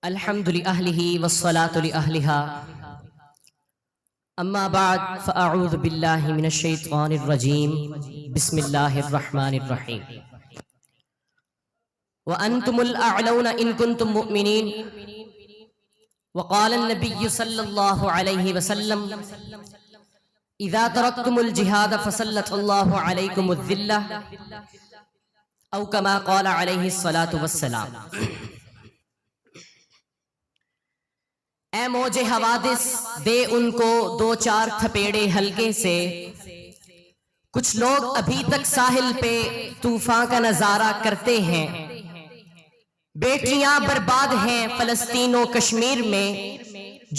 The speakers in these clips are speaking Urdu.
الحمد لأهله والصلاة لأهلها أما بعد فأعوذ بالله من الشيطان الرجيم بسم الله الرحمن الرحيم وأنتم الأعلون إن كنتم مؤمنين وقال النبي صلى الله عليه وسلم إذا تركتم الجهاد فسلط الله عليكم الذلة أو كما قال عليه الصلاة والسلام۔ اے موج حوادث دے ان کو دو چار تھپیڑے ہلکے سے، کچھ لوگ ابھی تک ساحل پہ طوفان کا نظارہ کرتے ہیں، بیٹیاں برباد ہیں فلسطین و کشمیر میں،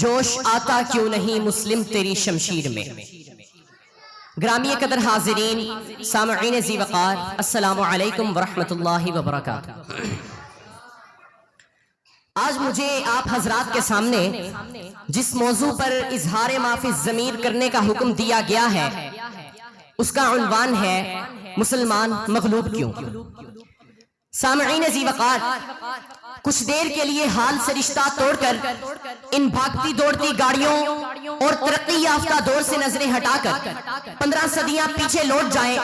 جوش آتا کیوں نہیں مسلم تیری شمشیر میں۔ گرامی قدر حاضرین، سامعین ذی وقار، السلام علیکم ورحمۃ اللہ وبرکاتہ۔ آج مجھے آپ حضرات کے سامنے جس موضوع پر اظہار ما فی الضمیر کرنے کا حکم دیا گیا ہے اس کا عنوان ہے مسلمان مغلوب کیوں۔ سامعین ذی وقار، کچھ دیر کے لیے حال سے رشتہ توڑ کر ان بھاگتی دوڑتی گاڑیوں اور ترقی یافتہ دور سے نظریں ہٹا کر 15 صدیاں پیچھے لوٹ جائیں،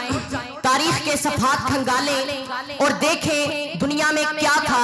تاریخ کے صفحات کھنگالیں اور دیکھیں دنیا میں کیا تھا۔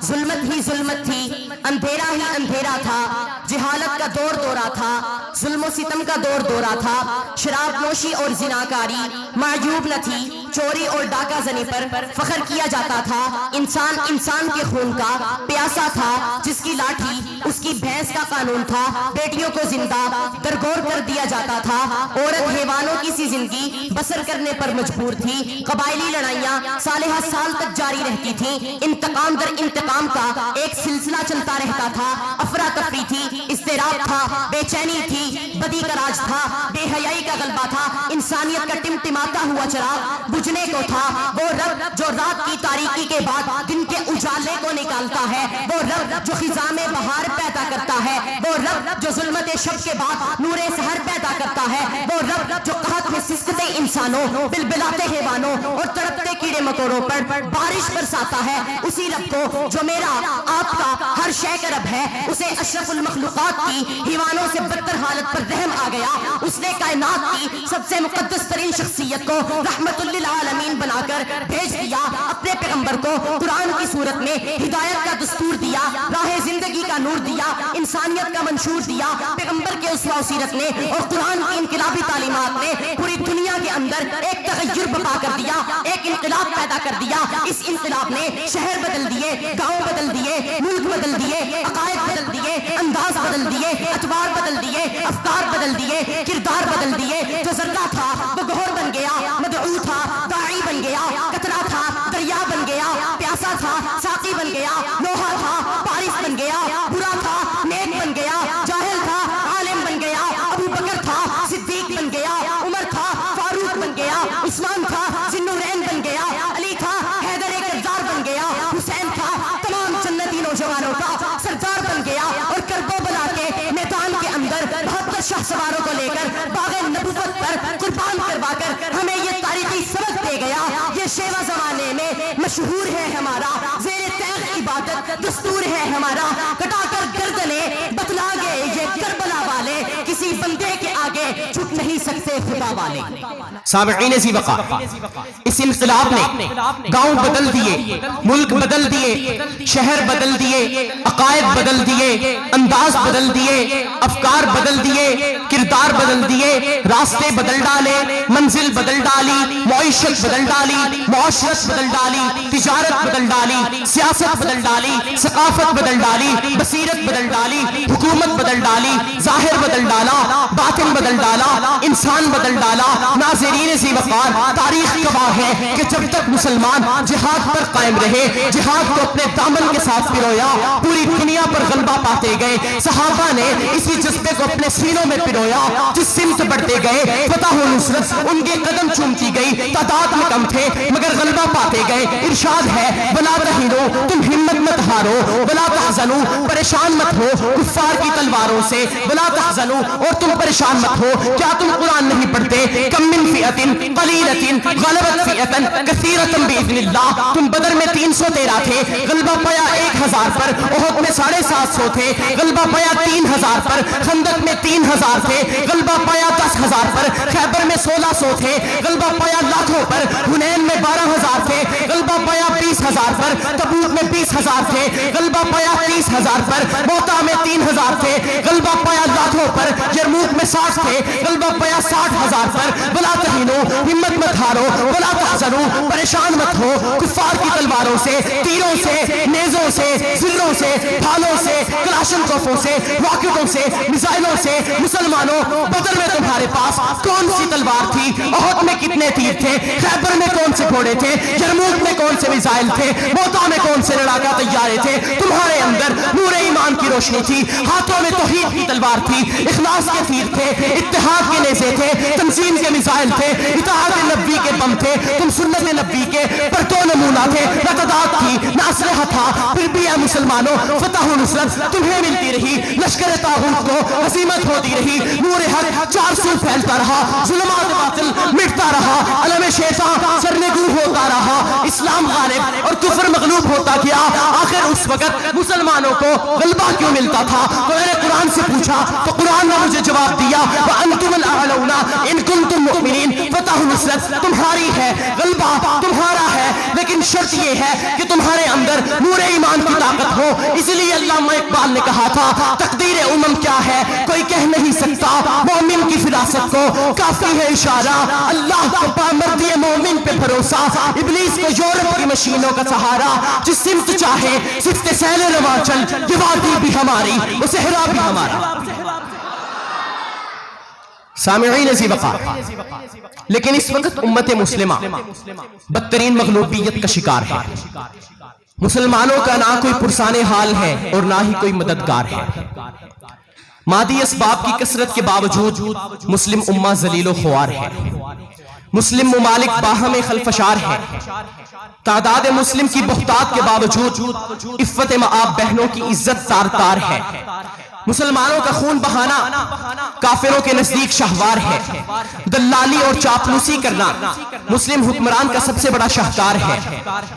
ظلمت ہی ظلمت تھی، اندھیرا ہی اندھیرا تھا، جہالت کا دور دورہ تھا، ظلم و ستم کا دور دورہ تھا، شراب نوشی اور زناکاری معیوب نہ تھی، چوری اور ڈاکہ زنی پر فخر کیا جاتا تھا، انسان انسان کے خون کا پیاسا تھا، جس کی لاٹھی اس کی بھینس کا قانون تھا، بیٹیوں کو زندہ درگور کر دیا جاتا تھا، عورت حیوانوں کی سی زندگی بسر کرنے پر مجبور تھی، قبائلی لڑائیاں سالہ سال تک جاری رہتی تھیں، انتقام در انتقام کا ایک سلسلہ چلتا رہتا تھا، افراتفری تھی، اضطراب تھا، بے چینی تھی، بدی کا راج تھا، بے حیائی کا غلبہ تھا، انسانیت کا ٹمٹماتا ہوا چراغ بجھنے کو تھا۔ وہ رب جو رات کی تاریکی کے بعد دن کے اجالے کو نکالتا ہے، وہ رب جو خزاں میں بہار پیدا کرتا ہے، وہ رب جو ظلمت شب کے بعد نور سحر پیدا کرتا ہے، وہ رب جو قحط میں سسکتے انسانوں، بلبلاتے حیوانوں اور تڑپتے کیڑے مکوڑوں پر بارش برساتا ہے، اسی رب کو جو میرا آپ کا ہر شے کا رب ہے، اسے اشرف المخلوقات کی حیوانوں سے بدتر حالت پر رحم آ گیا، اس نے کائنات کی سب سے مقدس ترین شخصیت کو رحمت للعالمین بنا کر بھیج دیا، اپنے پیغمبر کو قرآن کی صورت میں ہدایت کا دستور دیا، راہ زندگی کا نور دیا، انسانیت کا منشور دیا۔ پیغمبر کے اسوہ و سیرت نے اور قرآن کی انقلابی تعلیمات نے پوری دنیا کے اندر ایک تغیر برپا کر دیا، ایک انقلاب پیدا کر دیا۔ اس انقلاب نے شہر بدل دیے، گاؤں بدل دیے، ملک بدل دیے، عقائد بدل دیے، انداز بدل دیے، اطوار بدل دیے، افکار بدل دیے، کردار بدل دیے۔ جو ذرہ تھا وہ گوہر بن گیا، مدعو تھا داعی بن گیا، قطرہ تھا دریا بن گیا، پیاسا تھا ساقی بن گیا، لوہا تھا بارش بن گیا، برا تھا نیک بن گیا، جاہل تھا عالم بن گیا، ابو بکر تھا صدیق بن گیا، عمر تھا فاروق بن گیا، عثمان تھا ذوالنورین بن گیا، علی تھا حیدر کرزار بن گیا، حسین تھا تمام جنتی نوجوانوں کا سردار بن گیا، اور کربو بلا کے میدان کے اندر 72 شاہ سواروں کو لے کر باغ نبوت پر قربان کروا کر ہمیں یہ تاریخی سبق دے گیا۔ یہ شیوا زمانے میں مشہور ہے ہمارا، زیر تیغ عبادت دستور ہے ہمارا، کٹا کر گردنے بتلا گئے یہ کربلا والے، کسی بندے کے آگے جھک نہیں سکتے خدا والے۔ سامعین ذی وقار، اس انقلاب نے گاؤں بدل دیے، ملک بدل دیے، شہر بدل دیے، عقائد بدل دیے، انداز بدل دیے، افکار بدل دیے، کردار بدل دیے، راستے بدل ڈالے، منزل بدل ڈالی، معیشت بدل ڈالی، معاشرت بدل ڈالی، تجارت بدل ڈالی، سیاست بدل ڈالی، ثقافت بدل ڈالی، بصیرت بدل ڈالی، حکومت بدل ڈالی، ظاہر بدل ڈالا، باطن بدل ڈالا، انسان بدل ڈالا۔ ناظرین ذی وقار، تاریخ گواہ ہے کہ جب تک مسلمان جہاد پر قائم رہے، جہاد کو اپنے دامن کے ساتھ پرویا، پوری دنیا پر غلبہ پاتے گئے۔ صحابہ نے اسی جذبے کو اپنے سینوں میں پرویا، جس سمت بڑھتے گئے فتح و نصرت ان کے قدم چومتی گئی، تعداد میں کم تھے مگر غلبہ پاتے گئے۔ ارشاد ہے ولا تہنوا، تم ہمت مت ہارو، ولا تحزنوا پریشان مت ہو کفار کی تلواروں سے، ولا تحزنوا اور تم پریشان مت ہو، کیا تم قرآن نہیں پڑھتے؟ کم من فئۃ قلیلۃ غلبت فئۃ کثیرۃ باذن اللہ، تم بدر میں 313 تھے، غلبہ پایا 1000 پر، احد میں 750 تھے، غلبہ پایا 3000 پر، خندق میں 3000 تھے، غلبہ پایا 10000 پر، خیبر میں 1600 تھے، غلبہ پایا لاکھوں پر، حنین میں 12000 تھے، غلبہ پایا 20000 پر، تبوک میں 20000 تھے، غلبہ پایا 30000 پر، موتا میں 3000 تھے، غلبہ پایا لاکھوں پر، یرموک میں 60 تھے، غلبہ پایا 60000 پر، ولا تہنوا ہمت مت ہارو، ولا تحزنوا پریشان مت ہو کفار کی تلواروں سے، تیروں سے، نیزوں سے، زروں سے، ڈھالوں سے، کلاشنکوفوں سے، راکٹوں سے، میزائلوں سے، مسلمانوں بدر میں تمہارے پاس کون سی تلوار تھی؟ احد میں کتنے تیر تھے؟ خیبر میں کون سے گھوڑے تھے؟ یرموک میں کون سے میزائل تھے؟ موتا میں کون سے لڑاکا طیارے تھے؟ تمہارے اندر نور ایمان کی روشنی تھی، ہاتھوں میں توحید کی تلوار تھی، اخلاص کے تیر تھے، اتحاد کے نیزے تھے، تنظیم کے میزائل تھے، اطاعت نبی کے بم تھے، تم سنت نبی کے پرتو نمونہ تھے، نہ تعداد تھی نہ اسلحہ تھا، پھر بھی اے مسلمانوں فتح و نصرت تمہیں ملتی رہی، لشکر طاغوت کو ہزیمت ہوتی رہی، نور حق چار سو پھیلتا رہا، ظلمات باطل مٹتا رہا، علم شیطان سرنگوں ہوتا رہا، اسلام غالب اور کفر مغلوب ہوتا گیا۔ آخر اس وقت مسلمانوں کو غلبہ کیوں ملتا تھا؟ تو میں نے قرآن سے پوچھا تو قرآن نے مجھے جواب دیا وَأَنْتُمُ الْأَعْلَوْنَ إِن كُنتُم مُؤْمِنِينَ، فتح نصرت تمہاری ہے، غلبہ تمہارا ہے، لیکن شرط یہ ہے کہ تمہارے اندر نور ایمان کی طاقت ہو۔ اس لیے علامہ اقبال نے کہا تھا تقدیر امم کیا ہے کوئی کہہ نہیں سکتا، مومن کی فراست کو کافی ہے اشارہ، اللہ کو پامردی مومن پہ بھروسہ، ابلیس کو یورپ کی مشینوں کا سہارا، جس سمت چاہے صفت سیل رواں چل، یہ وادی بھی ہماری وہ صحرا بھی ہمارا۔ سامعین ذی وقار، لیکن اس وقت امت مسلمہ بدترین مغلوبیت کا شکار ہے۔ مسلمانوں کا نہ کوئی پرسان حال ہے اور نہ ہی کوئی مددگار ہے۔ مادی اسباب کی کثرت کے باوجود مسلم امہ ذلیل و خوار ہے، مسلم ممالک باہم خلفشار ہے، تعداد مسلم کی بہتات کے باوجود عفت مآب بہنوں کی عزت تار تار ہے، مسلمانوں کا خون بہانا کافروں کے نزدیک شہوار ہے، دلالی اور چاپلوسی کرنا مسلم حکمران کا سب سے بڑا شاہکار ہے،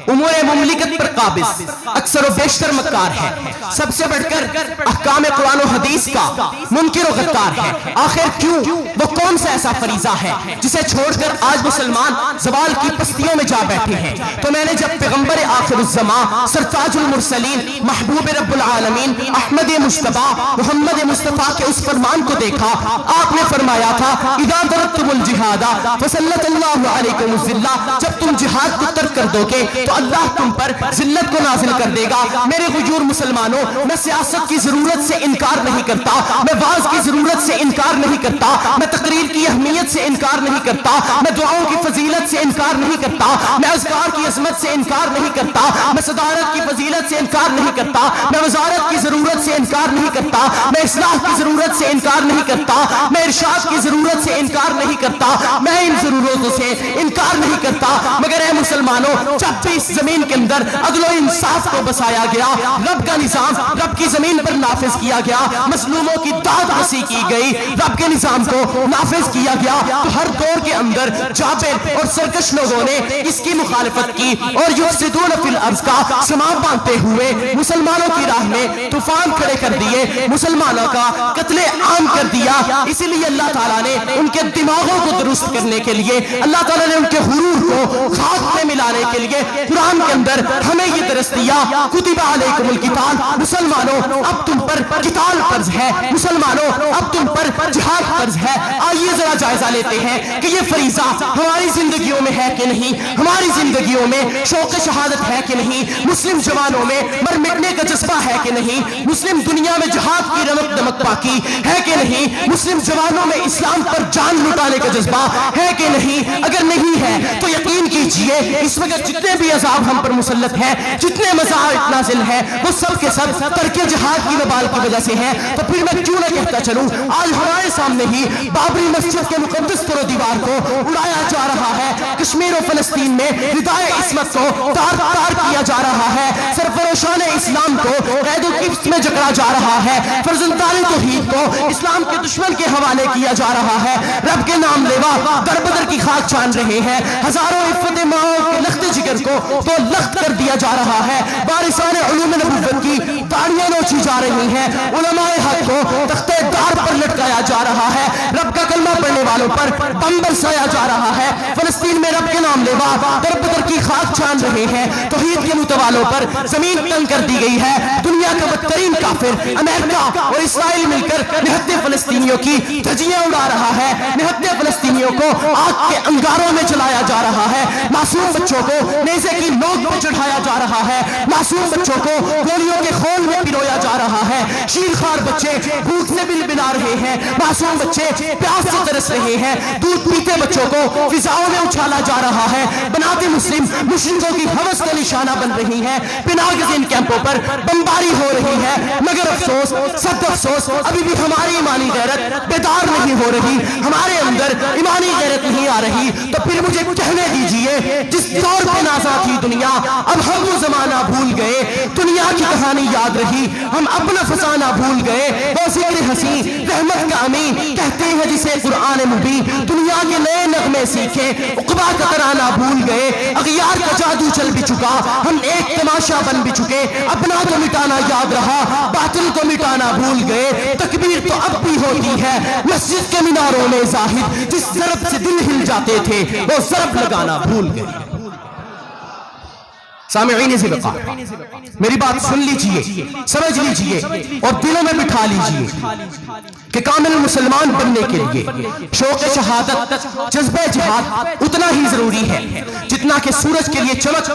امور مملکت پر قابض اکثر و بیشتر مکار ہے، سب سے بڑھ کر احکام قرآن و حدیث کا منکر و غدار ہے۔ آخر کیوں؟ وہ کون سا ایسا فریضہ ہے جسے چھوڑ کر آج مسلمان زوال کی پستیوں میں جا بیٹھے ہیں؟ تو میں نے جب پیغمبر آخر الزمان سرتاج المرسلین محبوب رب العالمین احمد مصطفیٰ محمد مصطفیٰ کے اس فرمان کو دیکھا، آپ نے فرمایا تھا اذا ضربتم الجہاد فسلط اللہ علیکم الذلہ، جب تم جہاد کو ترک کر دو گے تو اللہ تم پر ذلت کو نازل کر دے گا۔ میرے غیور مسلمانوں، میں سیاست کی ضرورت سے انکار نہیں کرتا، میں واعظ کی ضرورت سے انکار نہیں کرتا، میں تقریر کی اہمیت سے انکار نہیں کرتا، میں دعاؤں کی فضیلت سے انکار نہیں کرتا، میں اذکار کی عظمت سے انکار نہیں کرتا، میں صدارت کی فضیلت سے انکار نہیں کرتا، میں وزارت کی ضرورت سے انکار نہیں کرتا، میں اصلاح کی ضرورت سے انکار نہیں کرتا، میں ارشاد کی ضرورت سے انکار نہیں کرتا، میں ان ضرورتوں سے انکار نہیں کرتا، مگر اے مسلمانوں جب بھی اس زمین کے اندر عدل و انصاف کو بسایا گیا، رب کا نظام رب کی زمین پر نافذ کیا گیا، مظلوموں کی داد رسی کی گئی، رب کے نظام کو نافذ کیا گیا، تو ہر دور کے اندر جابر اور سرکش لوگوں نے اس کی مخالفت کی اور یفسدون فی الارض کا سماع باندھتے ہوئے مسلمانوں کی راہ میں طوفان کھڑے کر دیے، مسلمانوں کا قتل عام کر دیا۔ اسی لیے اللہ تعالیٰ نے ان کے دماغوں کو درست کرنے کے لیے، اللہ تعالیٰ نے ان کے غرور کو خاک میں ملانے کے لیے قرآن کے اندر ہمیں یہ درس دیا کتب علیکم القتال، مسلمانوں اب تم پر قتال فرض ہے، مسلمانوں اب تم پر جہاد فرض ہے۔ آئیے ذرا جائزہ لیتے ہیں کہ یہ فریضہ ہماری زندگیوں میں ہے کہ نہیں، ہماری زندگیوں میں شوق شہادت ہے کہ نہیں، مسلم جوانوں میں مر مٹنے کا جذبہ ہے کہ نہیں، مسلم دنیا میں جہاد کی رمق دمک پاکی ہے کہ نہیں، مسلم جوانوں میں اسلام پر جان لٹانے کا جذبہ ہے کہ نہیں؟ اگر نہیں ہے تو یقین کیجئے اس وقت جتنے بھی عذاب ہم پر مسلط ہیں، جتنے مصائب نازل ہیں، وہ سب کے سب ترک جہاد کی وبال کی وجہ سے ہیں۔ تو پھر میں کیوں نہ کہتا چلوں آج ہمارے سامنے ہی بابری مسجد کے مقدس پر و دیوار کو اڑایا جا رہا ہے، کشمیر و فلسطین میں ردائے عصمت کو تار تار کیا جا رہا ہے، سرفروشان اسلام کو قید و گرفت میں جکڑا جا رہا ہے، فرزندان توحید کو اسلام کے دشمن کے حوالے کیا جا رہا ہے، رب کے نام لیوا در بدر کی خاک چھان رہے ہیں، ہزاروں عفت ماؤں کے لخت جگر کو تو لخت کر دیا جا رہا ہے، وارثان علوم نبوت کی داڑیاں نوچی جا رہی ہیں، علماء حق کو تختے دار پر لٹکایا جا رہا ہے، رب کا کلمہ پڑھنے والوں پر بم برسایا جا رہا ہے، فلسطین میں رب کے نام لیوا در بدر کی خاک چھان رہے ہیں، توحید کے متوالوں پر زمین تنگ کر دی گئی ہے، دنیا کا بدترین کافر امریکہ اور اسرائیل مل کر نہتے فلسطینیوں کی دھجیاں اڑا رہا ہے، نہتے فلسطینیوں کو آگ کے انگاروں میں جلایا جا رہا ہے، معصوم بچوں کو نیزے کی نوک پر چڑھایا جا رہا ہے، معصوم بچوں کو گولیوں کے خون میں پرویا جا رہا ہے، شیرخوار بچے بھوک سے بلبلا رہے ہیں، معصوم بچے پیاس سے ترس رہے ہیں، دودھ پیتے بچوں کو فضاؤں میں اچھالا جا رہا ہے، بنات مسلم مشرکوں کی ہوس کا نشانہ بن رہی ہیں، پناگزین کیمپوں پر بمباری ہو رہی ہے، مگر افسوس سخت افسوس ابھی بھی ہماری ایمانی غیرت بیدار نہیں ہو رہی، ہمارے اندر ایمانی غیرت نہیں آ رہی، تو پھر مجھے کہنے دیجئے جس دور پہ نازا تھی دنیا اب ہم وہ زمانہ بھول گئے، دنیا کی کہانی یاد رہی ہم اپنا فسانہ بھول گئے، وہ ذکر حسین رحمت کا امین کہتے ہیں جسے قرآن مبین، دنیا کے نئے نغمے سیکھے عقبہ کا ترانہ بھول گئے، اغیار کا جادو چل بھی چکا ہم ایک تماشا بن بھی چکے، اپنا تو مٹانا یاد رہا باطل کو مٹانا بھول گئے، تکبیر تو اب بھی ہوتی ہے مسجد کے میناروں میں زاہد جس ضرب سے دل ہل جاتے تھے وہ ضرب لگانا بھول گئے۔ سامعین سے بقا میری بات سن لیجئے، سمجھ لیجئے اور دلوں میں بٹھا لیجئے کہ کامل مسلمان بننے کے لیے شوق شہادت جذبہ جہاد اتنا ہی ضروری ہے جتنا کہ سورج کے لیے چمک،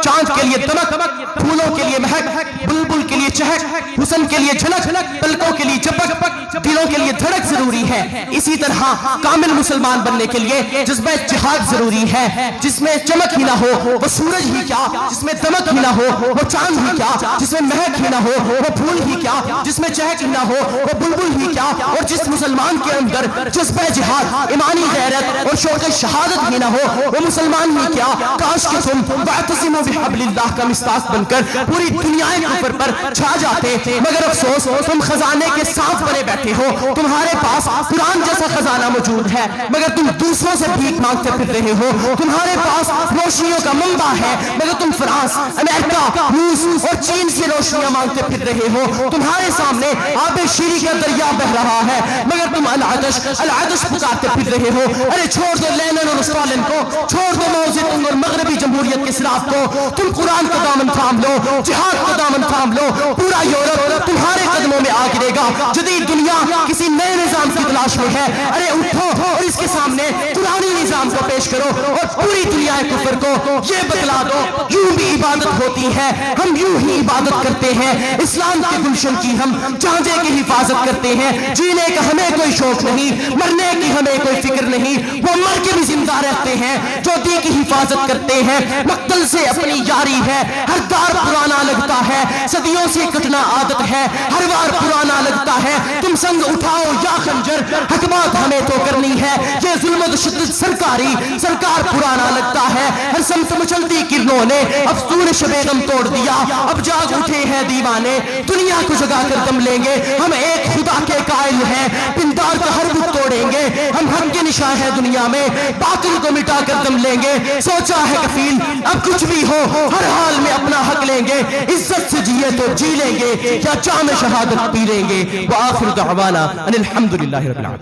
چاند کے لیے دمک، پھولوں کے لیے مہک، بلبل کے لیے چہک، حسن کے لیے جھلک، پلکوں کے لیے چپک، دلوں کے لیے دھڑک ضروری ہے، اسی طرح کامل مسلمان بننے کے لیے جذبہ جہاد ضروری ہے، جس میں چمک ہی نہ ہو وہ سورج ہی کیا، جس میں دمک ہی نہ ہو وہ چاند ہی کیا، جس میں مہک ہی نہ ہو وہ پھول ہی کیا، جس میں چہک ہی نہ ہو وہ بلبل ہی کیا، اور جس مسلمان کے اندر جذبہ جہاد، ایمانی غیرت اور شوق شہادت ہی نہ ہو وہ مسلمان ہی کیا، کاش کہ تم واعتصموا بحبل اللہ کا مصداق بن کر پوری دنیا کفر پر چھا جاتے، مگر افسوس تم خزانے کے ساتھ بنے بیٹھے ہو، تمہارے پاس قرآن جیسا خزانہ موجود ہے مگر تم دوسروں سے بھیک مانگتے پھر رہے ہو، تمہارے پاس روشنیوں کا منبع ہے مگر تم فرانس، امریکہ، روس اور چین سے روشنیاں مانگتے پھر رہے ہو، تمہارے سامنے آب شیری کا دریا بہ رہا ہے مگر تم العطش العطش پکارتے پھر رہے ہو، ارے چھوڑ دو لینن اور اسٹالن کو، چھوڑ دو ماؤ زیدونگ اور مغربی جمہوریت کے سراف کو، تم قرآن کا دامن تھام لو، جہاد کا دامن تھام لو، پورا یورپ تمہارے قدموں میں آ گرے گا، جدید دنیا کسی نئے نظام کی تلاش میں ہے، ارے اٹھو اور اس کے سامنے قرآنی نظام کو پیش کرو اور پوری دنیا کفر کو یہ بتلا دو یوں بھی عبادت ہوتی ہے، ہم یوں ہی عبادت کرتے ہیں، اسلام کے گلشن کی ہم چاندے کی حفاظت کرتے ہیں، جینے کا ہمیں کوئی شوق نہیں، مرنے کی ہمیں کوئی فکر نہیں، وہ مر کے بھی زندہ رہتے ہیں جو دین کی حفاظت کرتے ہیں، مقتل سے اپنی یاری ہے، ہر دار پرانا لگتا ہے، صدیوں سے کٹنا عادت ہے، ہر بار پرانا لگتا ہے، تم سنگ اٹھاؤ یا خنجر، حق بات ہمیں تو کرنی ہے، یہ ظلم و تشدد سرکاری سرکار پرانا لگتا ہے، ہر سمت مچلتی کرنوں نے افسون شب غم توڑ دیا، اب جاگ اٹھے ہیں دیوانے، دنیا کو جگا کر دم لیں گے، ہم ایک خدا کے قائل ہیں، پندار کا ہر بت توڑیں گے، ہم حق کے نشاں ہیں دنیا میں، باطل کو مٹا کر دم لیں گے، سوچا ہے کفیل اب کچھ بھی ہو ہر حال میں اپنا حق لیں گے، عزت سے جیے تو جی لیں گے یا جام شہادت پی لیں گے، وآخر دعوانا ان الحمدللہ رب العالمین۔